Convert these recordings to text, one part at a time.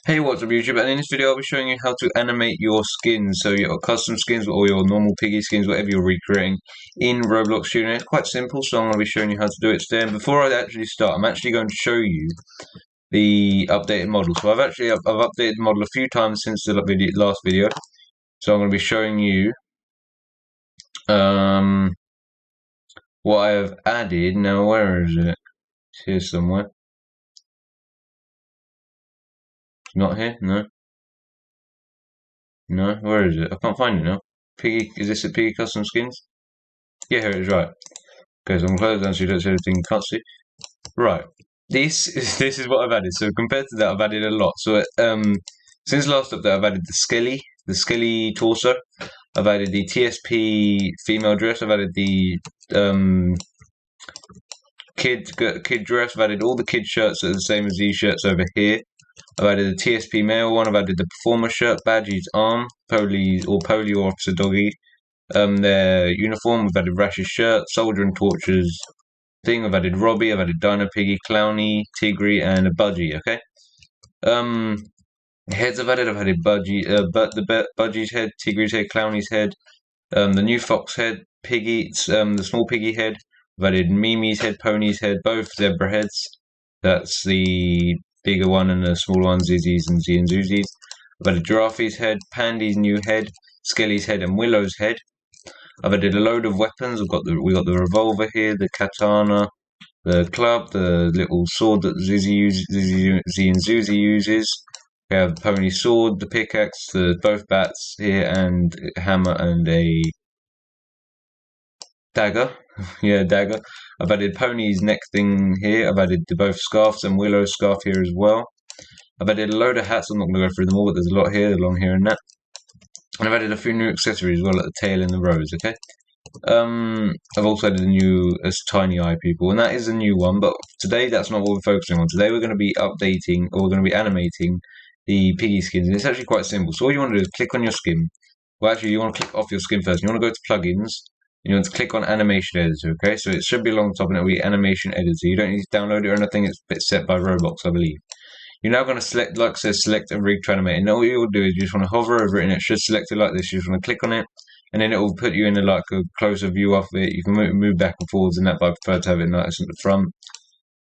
Hey, what's up YouTube? And in this video I'll be showing you how to animate your skins, so your custom skins or your normal piggy skins, whatever you're recreating in Roblox Studio. It's quite simple, so I'm going to be showing you how to do it today. And before I actually start, I'm actually going to show you the updated model. So I've updated the model a few times since the last video. So I'm going to be showing you what I have added. Now where is it? It's here somewhere. Not here? No. No, where is it? I can't find it now. Piggy, is this a Piggy Custom Skins? Yeah, here it is, right. Okay, so I'm closed down so you don't see everything you can't see. Right. This is what I've added. So compared to that, I've added a lot. So since last update, I've added the Skelly torso. I've added the TSP female dress. I've added the kid dress. I've added all the kid shirts that are the same as these shirts over here. I've added the TSP male one. I've added the performer shirt, Badgie's arm, Polly or Officer Doggy. Their uniform. We've added Rash's shirt, Soldier and Torches thing. I've added Robbie. I've added Dino Piggy, Clowny, Tigri, and a Budgie. Okay. Heads I've added Budgie, the Budgie's head, Tigri's head, Clowny's head, the new Fox head, Piggy, the small Piggy head. I've added Mimi's head, Pony's head, both zebra heads. That's the bigger one, and the smaller one, Zizzy's and Z and Zuzi's. I've added Giraffe's head, Pandy's new head, Skelly's head, and Willow's head. I've added a load of weapons. We got the revolver here, the katana, the club, the little sword that Z and Zuzi uses. We have Pony's sword, the pickaxe, both bats here, and a hammer and a dagger. Yeah, dagger. I've added Pony's neck thing here. I've added both scarves and Willow's scarf here as well. I've added a load of hats. I'm not going to go through them all, but there's a lot here, along here and that. And I've added a few new accessories as well at the tail and the rose, okay? I've also added a new Tiny Eye people, and that is a new one, but today that's not what we're focusing on. Today we're going to be updating, or we're going to be animating the piggy skins, and it's actually quite simple. So all you want to do is click on your skin. Well, actually, you want to click off your skin first. You want to go to plugins, and you want to click on animation editor, okay? So it should be along the top, and it'll be animation editor. You don't need to download it or anything. It's set by Roblox, I believe. You're now going to select, like it says, select a rig to animate. And all you'll do is you just want to hover over it, and it should select it like this. You just want to click on it, and then it will put you in a closer view of it. You can move back and forwards and that, but I prefer to have it nice at the front.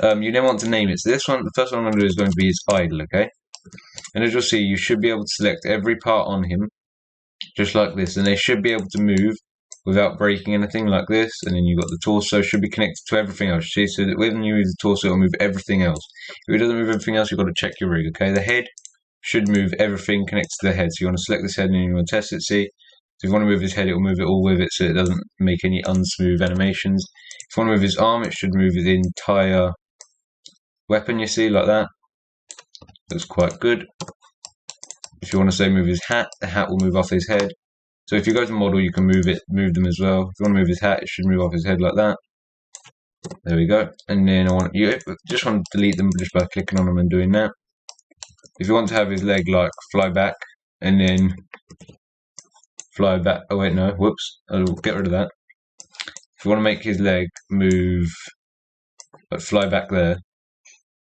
You then want to name it. So this one, the first one I'm going to do is going to be his idle, okay? And as you'll see, you should be able to select every part on him, just like this, and they should be able to move without breaking anything like this. And then you've got the torso should be connected to everything else. See, so that when you move the torso, it'll move everything else. If it doesn't move everything else, you've got to check your rig, okay? The head should move everything connected to the head. So you want to select this head and then you want to test it, see? So if you want to move his head, it will move it all with it so it doesn't make any unsmooth animations. If you want to move his arm, it should move his entire weapon, you see, like that. Looks quite good. If you want to say move his hat, the hat will move off his head. So if you go to model, you can move them as well. If you want to move his hat, it should move off his head like that. There we go. And then you just want to delete them just by clicking on them and doing that. If you want to have his leg like fly back and then fly back. Oh wait, no, whoops. I'll get rid of that. If you want to make his leg move, like fly back there,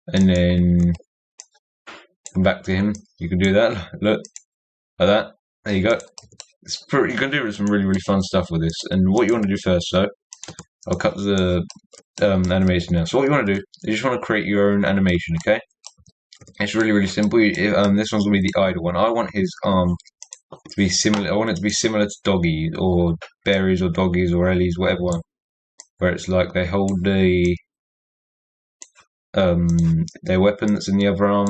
and then come back to him, you can do that. Look, like that. There you go. You can do some really, really fun stuff with this. And what you want to do first, though, I'll cut the animation now. So what you want to do, you just want to create your own animation, okay? It's really, really simple. This one's going to be the idle one. I want his arm to be similar. I want it to be similar to Doggy or Berries or Doggies or Ellie's, whatever one, where it's like they hold their weapon that's in the other arm.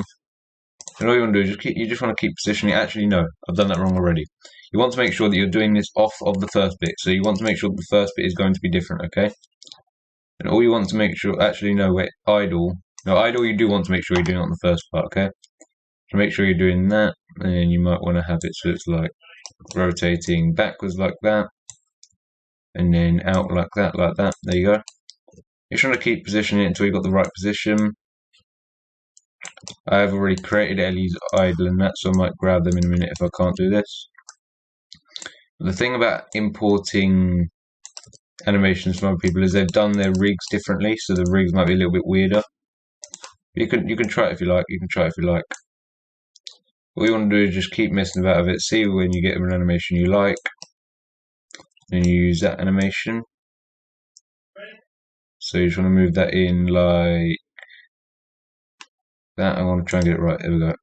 And all you want to do is you just want to keep positioning. Actually, no, I've done that wrong already. You want to make sure that you're doing this off of the first bit. So you want to make sure the first bit is going to be different, okay? And all you want to make sure, actually, no, wait, idle. No, idle, you do want to make sure you're doing it on the first part, okay? So make sure you're doing that, and then you might want to have it so it's like rotating backwards like that, and then out like that, like that. There you go. You're trying to keep positioning it until you've got the right position. I have already created Ellie's idle and that, so I might grab them in a minute if I can't do this. The thing about importing animations from other people is they've done their rigs differently, so the rigs might be a little bit weirder. You can try it if you like. You can try it if you like. What you want to do is just keep messing about with it, see when you get an animation you like, and you use that animation. So you just want to move that in like that. I want to try and get it right. There we go.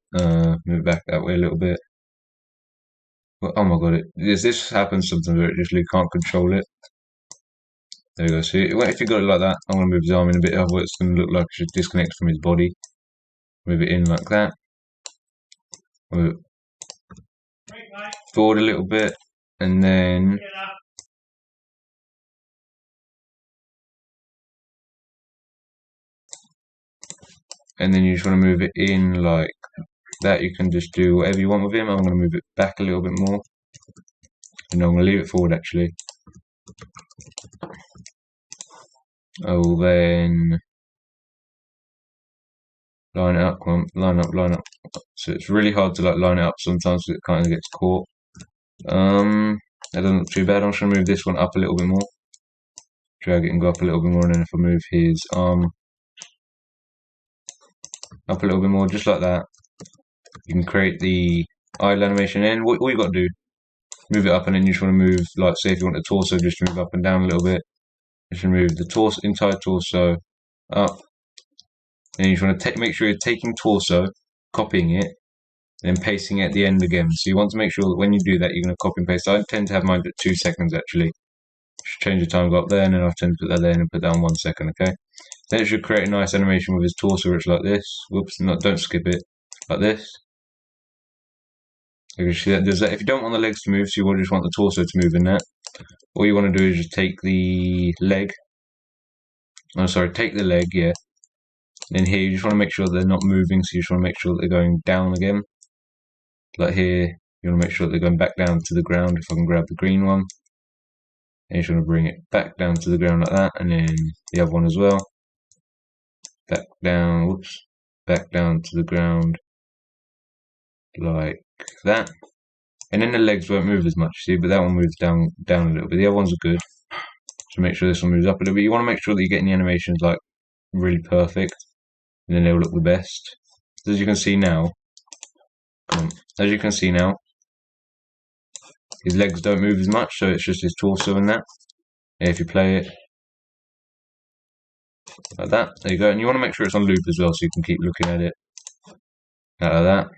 Move it back that way a little bit. Oh my god, this happens sometimes where it just can't control it. There we go. So if you got it like that, I'm going to move his arm in a bit, otherwise it's going to look like it's just disconnected from his body. Move it in like that. Move it forward a little bit, and then you just want to move it in like that. You can just do whatever you want with him. I'm going to move it back a little bit more, and I'm going to leave it forward actually. I will then line it up, come on, line up. So it's really hard to line it up sometimes because it kind of gets caught. That doesn't look too bad. I'm just going to move this one up a little bit more. Drag it and go up a little bit more, and then if I move his arm up a little bit more, just like that, you can create the idle animation in. All you got to do, move it up, and then you just want to move, like say if you want the torso, just move up and down a little bit. Just move the entire torso up. Then you just want to make sure you're taking torso, copying it, and then pasting it at the end again. So you want to make sure that when you do that, you're going to copy and paste. I tend to have mine at 2 seconds actually. Just change the time, go up there, and then I tend to put that there and put down 1 second, okay? Then it should create a nice animation with his torso, which is like this. Whoops, don't skip it. Like this. You can see that does that. If you don't want the legs to move, so you just want the torso to move in that, all you want to do is just take the leg. Oh, sorry, take the leg, yeah. And here, you just want to make sure they're not moving, so you just want to make sure that they're going down again. Like here, you want to make sure that they're going back down to the ground. If I can grab the green one. And you just want to bring it back down to the ground like that, and then the other one as well. Back down, whoops, back down to the ground like that. And then the legs won't move as much, see, but that one moves down a little bit. The other ones are good. So make sure this one moves up a little bit. You want to make sure that you're getting the animations like really perfect, and then they'll look the best. So as you can see now, his legs don't move as much, so it's just his torso and that. And if you play it like that, there you go. And you want to make sure it's on loop as well, so you can keep looking at it like that.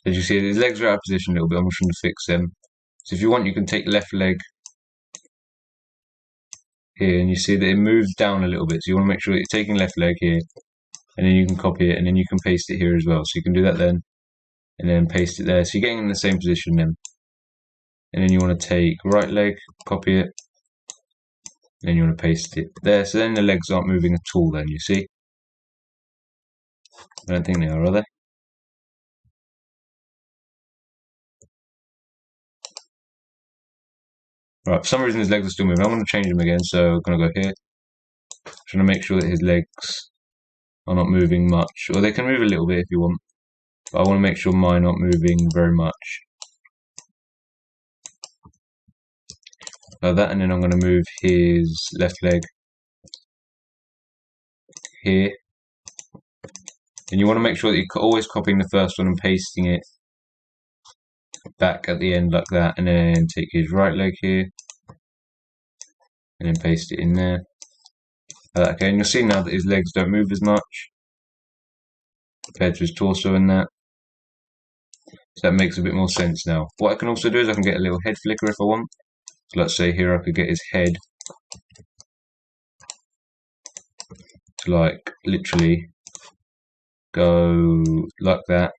As you see, his legs are out of position a little bit. I'm just trying to fix them. So if you want, you can take the left leg here, and you see that it moves down a little bit. So you want to make sure that you're taking left leg here, and then you can copy it, and then you can paste it here as well. So you can do that then, and then paste it there. So you're getting in the same position then. And then you want to take right leg, copy it, and then you want to paste it there. So then the legs aren't moving at all then, you see? I don't think they are they? Right, for some reason his legs are still moving. I'm going to change them again, so I'm going to go here. Trying to make sure that his legs are not moving much. Or they can move a little bit if you want. But I want to make sure mine aren't moving very much. Like that, and then I'm going to move his left leg here. And you want to make sure that you're always copying the first one and pasting it back at the end like that, and then take his right leg here and then paste it in there. Okay, and you'll see now that his legs don't move as much compared to his torso and that. So that makes a bit more sense now. What I can also do is I can get a little head flicker if I want. So let's say here I could get his head to like literally go like that.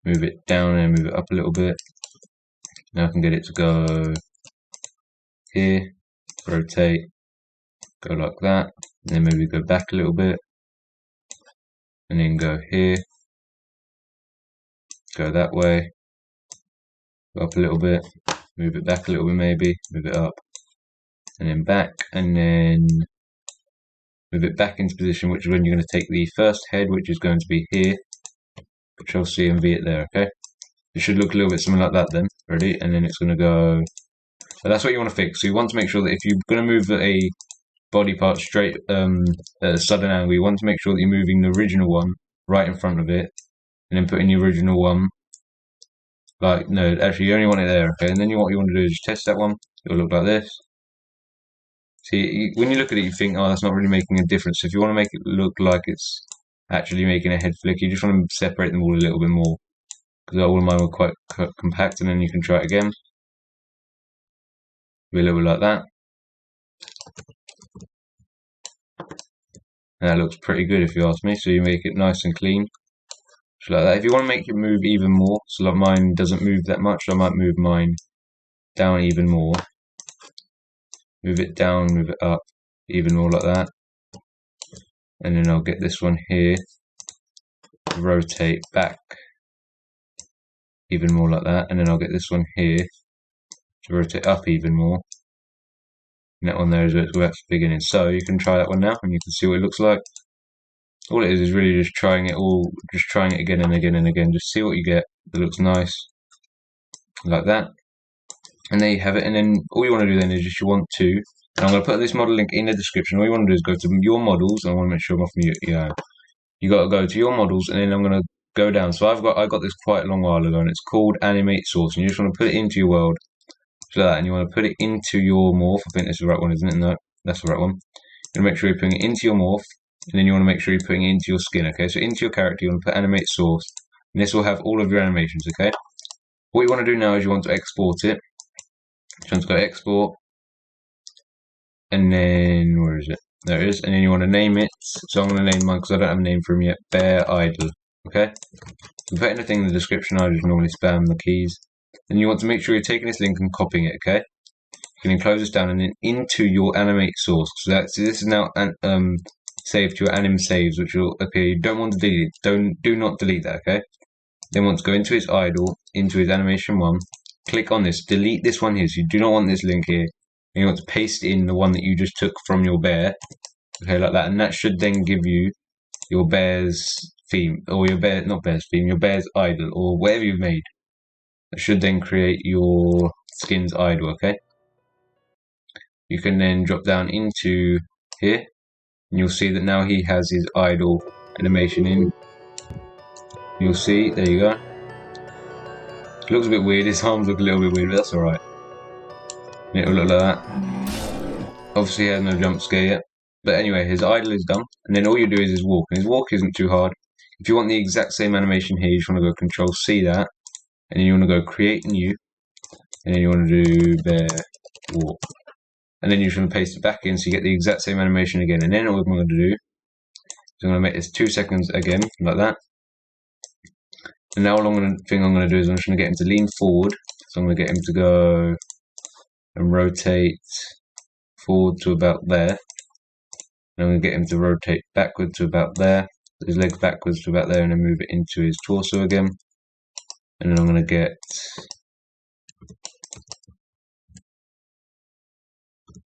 Move it down and move it up a little bit. Now I can get it to go here, rotate, go like that, and then maybe go back a little bit, and then go here, go that way, go up a little bit, move it back a little bit maybe, move it up, and then back, and then move it back into position, which is when you're going to take the first head, which is going to be here, Control C and V it there, okay? It should look a little bit something like that then, ready? And then it's going to go, so that's what you want to fix. So you want to make sure that if you're going to move a body part straight at a sudden angle, you want to make sure that you're moving the original one right in front of it, and then put in the original one. Like, no, actually you only want it there, okay? And then what you want to do is just test that one. It'll look like this. See, when you look at it, you think, oh, that's not really making a difference. If you want to make it look like it's actually making a head flick, you just want to separate them all a little bit more. Because all of mine were quite compact, and then you can try it again. Be a little bit like that. And that looks pretty good if you ask me. So you make it nice and clean. Just like that. If you want to make it move even more, so like mine doesn't move that much, I might move mine down even more. Move it down, move it up even more like that. And then I'll get this one here, rotate back even more like that. And then I'll get this one here to rotate up even more. And that one there is where it's the beginning. So you can try that one now and you can see what it looks like. All it is really just trying it all, just trying it again and again and again. Just see what you get that looks nice. Like that. And there you have it. And then all you want to do then is just you want to, and I'm going to put this model link in the description. All you want to do is go to your models. I want to make sure I'm off mute. Yeah. You got to go to your models, and then I'm going to go down. So I got this quite a long while ago, and it's called Animate Source. And you just want to put it into your world. So that, and you want to put it into your morph. I think this is the right one, isn't it? No, that's the right one. You're going to make sure you're putting it into your morph, and then you want to make sure you're putting it into your skin, okay? So into your character, you want to put Animate Source, and this will have all of your animations, okay? What you want to do now is you want to export it. You want to go Export, and then, where is it? There it is, and then you want to name it. So I'm going to name mine, because I don't have a name for him yet, Bear Idol, okay? You put anything in the description, I just normally spam the keys. Then you want to make sure you're taking this link and copying it, okay? You can then close this down and then into your animate source. So this is now saved to your anim saves, which will appear. You don't want to delete it. Do not delete that, okay? Then want to go into his idle, into his animation one, click on this, delete this one here. So you do not want this link here. And you want to paste in the one that you just took from your bear, okay, like that. And that should then give you your bear's theme, or your bear, not bear's theme, your bear's idle, or whatever you've made. That should then create your skin's idle, okay? You can then drop down into here, and you'll see that now he has his idle animation in. You'll see, there you go. It looks a bit weird, his arms look a little bit weird, but that's alright. It'll look like that. Obviously he has no jump scare yet. But anyway, his idle is done, and then all you do is his walk, and his walk isn't too hard. If you want the exact same animation here, you just want to go Control C that, and then you want to go Create New, and then you want to do Bear Walk. And then you're going to paste it back in so you get the exact same animation again. And then all I'm going to do is I'm going to make this 2 seconds again, like that. And now the thing I'm going to do is I'm just going to get him to lean forward. So I'm going to get him to go and rotate forward to about there. And I'm going to get him to rotate backward to about there. His legs backwards to about there, and then move it into his torso again. And then I'm going to get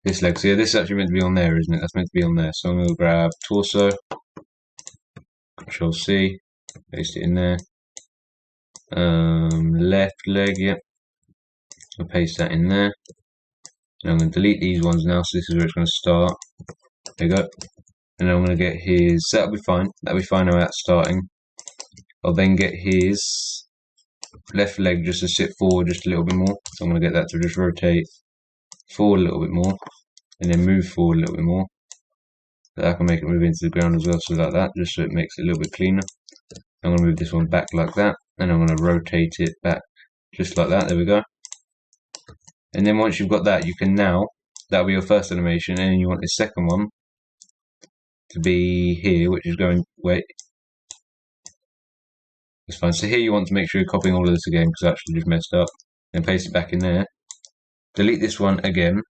this leg. So yeah, this is actually meant to be on there, isn't it? That's meant to be on there. So I'm going to grab torso, Control C, paste it in there. Left leg, yep. I'll paste that in there. And I'm going to delete these ones now, so this is where it's going to start. There you go. And then I'm going to get his, that'll be fine. That'll be fine now at starting. I'll then get his left leg just to sit forward just a little bit more. So I'm going to get that to just rotate forward a little bit more, and then move forward a little bit more. So I can make it move into the ground as well, so like that, just so it makes it a little bit cleaner. I'm going to move this one back like that, and I'm going to rotate it back just like that. There we go. And then once you've got that, you can now, that'll be your first animation, and then you want the second one to be here, which is going, wait. That's fine. So here you want to make sure you're copying all of this again, because I actually just messed up. And paste it back in there. Delete this one again.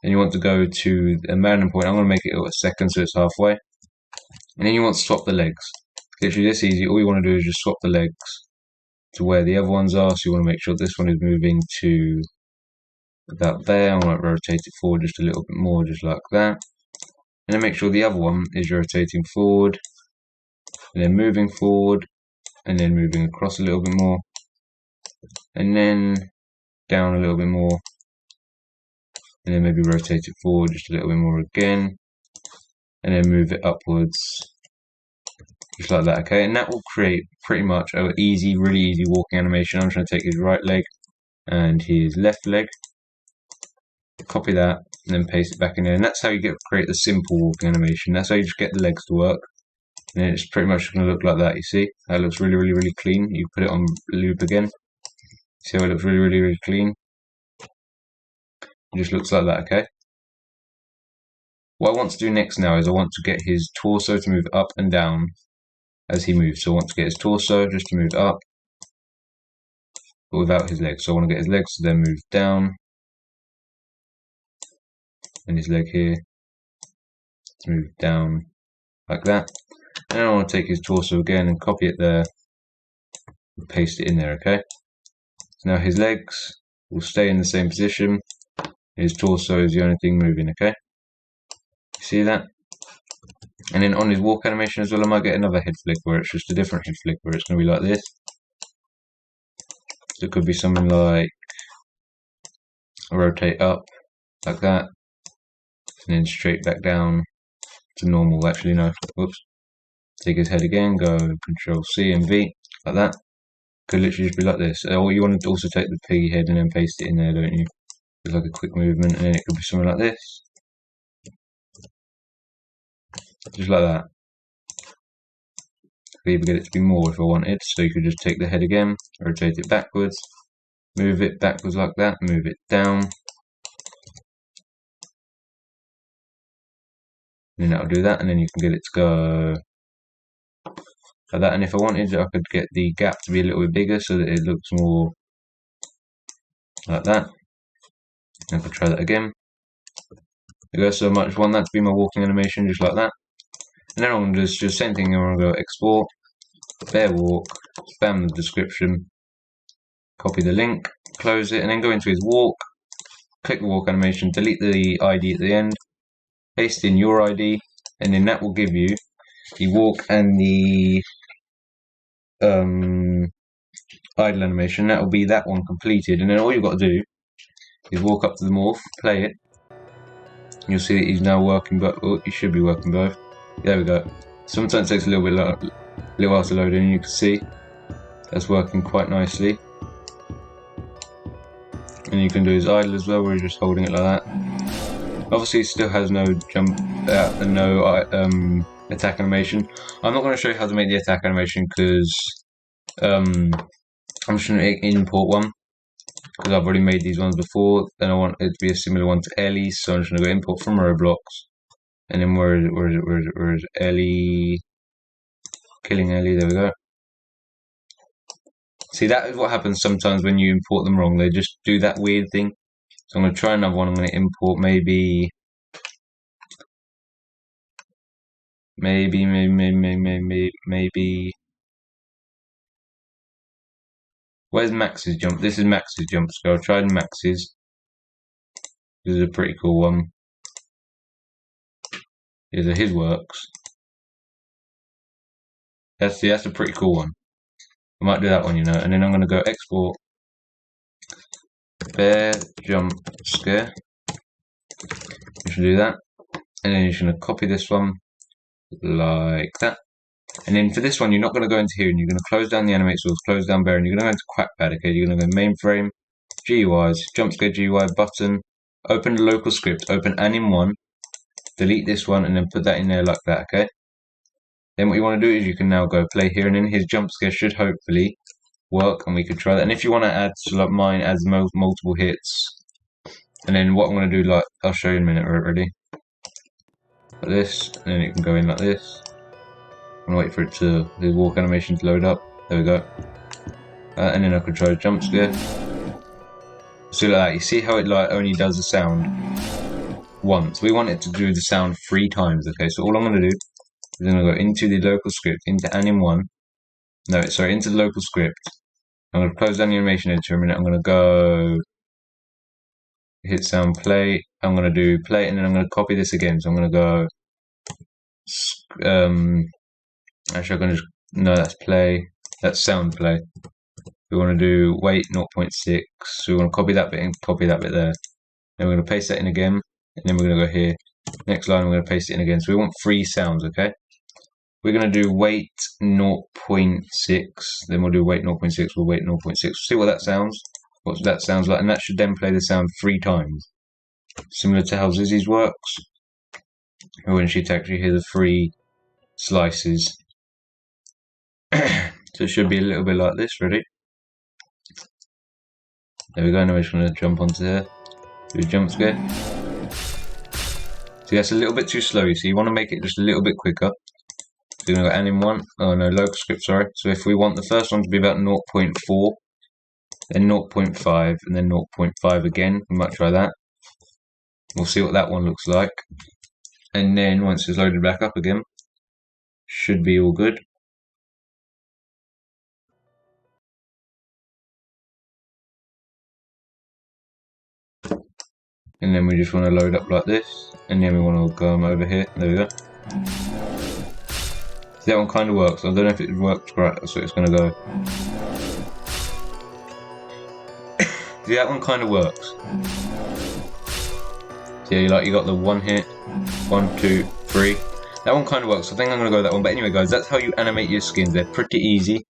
And you want to go to a random point. I'm going to make it a second so it's halfway. And then you want to swap the legs. Literally this easy. All you want to do is just swap the legs to where the other ones are. So you want to make sure this one is moving to about there. I want to rotate it forward just a little bit more, just like that. And then make sure the other one is rotating forward. And then moving forward. And then moving across a little bit more. And then down a little bit more. And then maybe rotate it forward just a little bit more again, and then move it upwards just like that, okay? And that will create pretty much an easy, really easy walking animation. I'm just going to take his right leg and his left leg, copy that, and then paste it back in there. And that's how you create the simple walking animation. That's how you just get the legs to work. And it's pretty much going to look like that, you see? That looks really, really, really clean. You put it on loop again. See how it looks really, really, really clean? It just looks like that, okay? What I want to do next now is I want to get his torso to move up and down as he moves. So I want to get his torso just to move up, but without his legs. So I want to get his legs to then move down, and his leg here to move down like that. And then I want to take his torso again and copy it there and paste it in there, okay? So now his legs will stay in the same position. His torso is the only thing moving, okay? See that? And then on his walk animation as well, I might get another head flick where it's just a different head flick where it's going to be like this. So it could be something like rotate up like that, and then straight back down to normal. Actually, no, whoops. Take his head again, go Control C and V like that. Could literally just be like this. Or you want to also take the piggy head and then paste it in there, don't you? It's like a quick movement, and then it could be something like this. Just like that. I could even get it to be more if I wanted, so you could just take the head again, rotate it backwards, move it backwards like that, move it down. And then that'll do that, and then you can get it to go like that. And if I wanted, I could get the gap to be a little bit bigger so that it looks more like that. And I could try that again. There goes so much. Want that to be my walking animation, just like that. And then I'm going to do just same thing. I'm going to go export, bear walk, spam the description, copy the link, close it, and then go into his walk, click the walk animation, delete the ID at the end, paste in your ID, and then that will give you the walk and the idle animation. That will be that one completed, and then all you've got to do is walk up to the morph, play it. You'll see that he's now working both. Oh, he should be working both. There we go. Sometimes it takes a little while to load in. You can see that's working quite nicely. And you can do his idle as well, where he's just holding it like that. Obviously, he still has no jump, no attack animation. I'm not going to show you how to make the attack animation because I'm just going to import one because I've already made these ones before. Then I want it to be a similar one to Ellie's, so I'm just going to go import from Roblox. And then where is Ellie? Killing Ellie, there we go. See, that is what happens sometimes when you import them wrong. They just do that weird thing. So I'm going to try another one. I'm going to import maybe. Where's Max's jump? This is Max's jump scale. I tried Max's. This is a pretty cool one. These are his works. That's a pretty cool one. I might do that one, you know. And then I'm going to go export bear jump scare. You should do that. And then you're going to copy this one like that. And then for this one, you're not going to go into here and you're going to close down the animate source, close down bear, and you're going to go into Quackpad, okay? You're going to go mainframe, GUIs, jump scare GUI button, open the local script, open anim1, delete this one, and then put that in there like that, okay? Then what you want to do is you can now go play here, and then his jump scare should hopefully work, and we could try that. And if you want to add, so like mine adds multiple hits, and then what I'm going to do, like, I'll show you in a minute, ready? Like this, and then it can go in like this. I'm going to wait for the walk animation to load up. There we go. And then I can try to jump scare. So like that, you see how it like only does the sound once. We want it to do the sound 3 times, okay? So all I'm going to do is I'm going to go into the local script, into anim1. No, sorry, into the local script. I'm going to close down the animation editor a minute. I'm going to go hit sound play. I'm going to do play, and then I'm going to copy this again. So I'm going to go actually I'm going to just, no, that's play, that's sound play. We want to do weight 0.6, so we want to copy that bit and copy that bit there. Then we're going to paste that in again, and then we're going to go here. Next line, we're going to paste it in again. So we want 3 sounds, okay? We're going to do weight 0.6, then we'll do weight 0.6, we'll weight 0.6. See what that sounds, what that sounds like, and that should then play the sound 3 times. Similar to how Zizzy's works, when she actually hear the 3 slices. So it should be a little bit like this, ready? There we go, now we're just going to jump onto there, do a jump scare. See, that's a little bit too slow, so you want to make it just a little bit quicker. So we're going to go anim 1, oh no, local script, sorry. So if we want the first one to be about 0.4, then 0.5, and then 0.5 again, we might try that. We'll see what that one looks like. And then once it's loaded back up again, should be all good. And then we just want to load up like this, and then we want to go over here. There we go. See, that one kind of works. I don't know if it works right. That's what it's going to go. See, that one kind of works. See, you got the 1 hit, 1, 2, 3. That one kind of works. I think I'm going to go that one. But anyway, guys, that's how you animate your skins. They're pretty easy.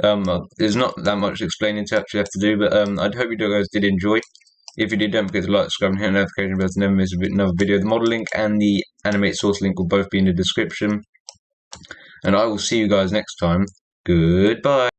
There's not that much explaining to actually have to do, but I hope you guys did enjoy. If you did, don't forget to like, subscribe, and hit the notification bell to never miss another video. The model link and the animate source link will both be in the description. And I will see you guys next time. Goodbye.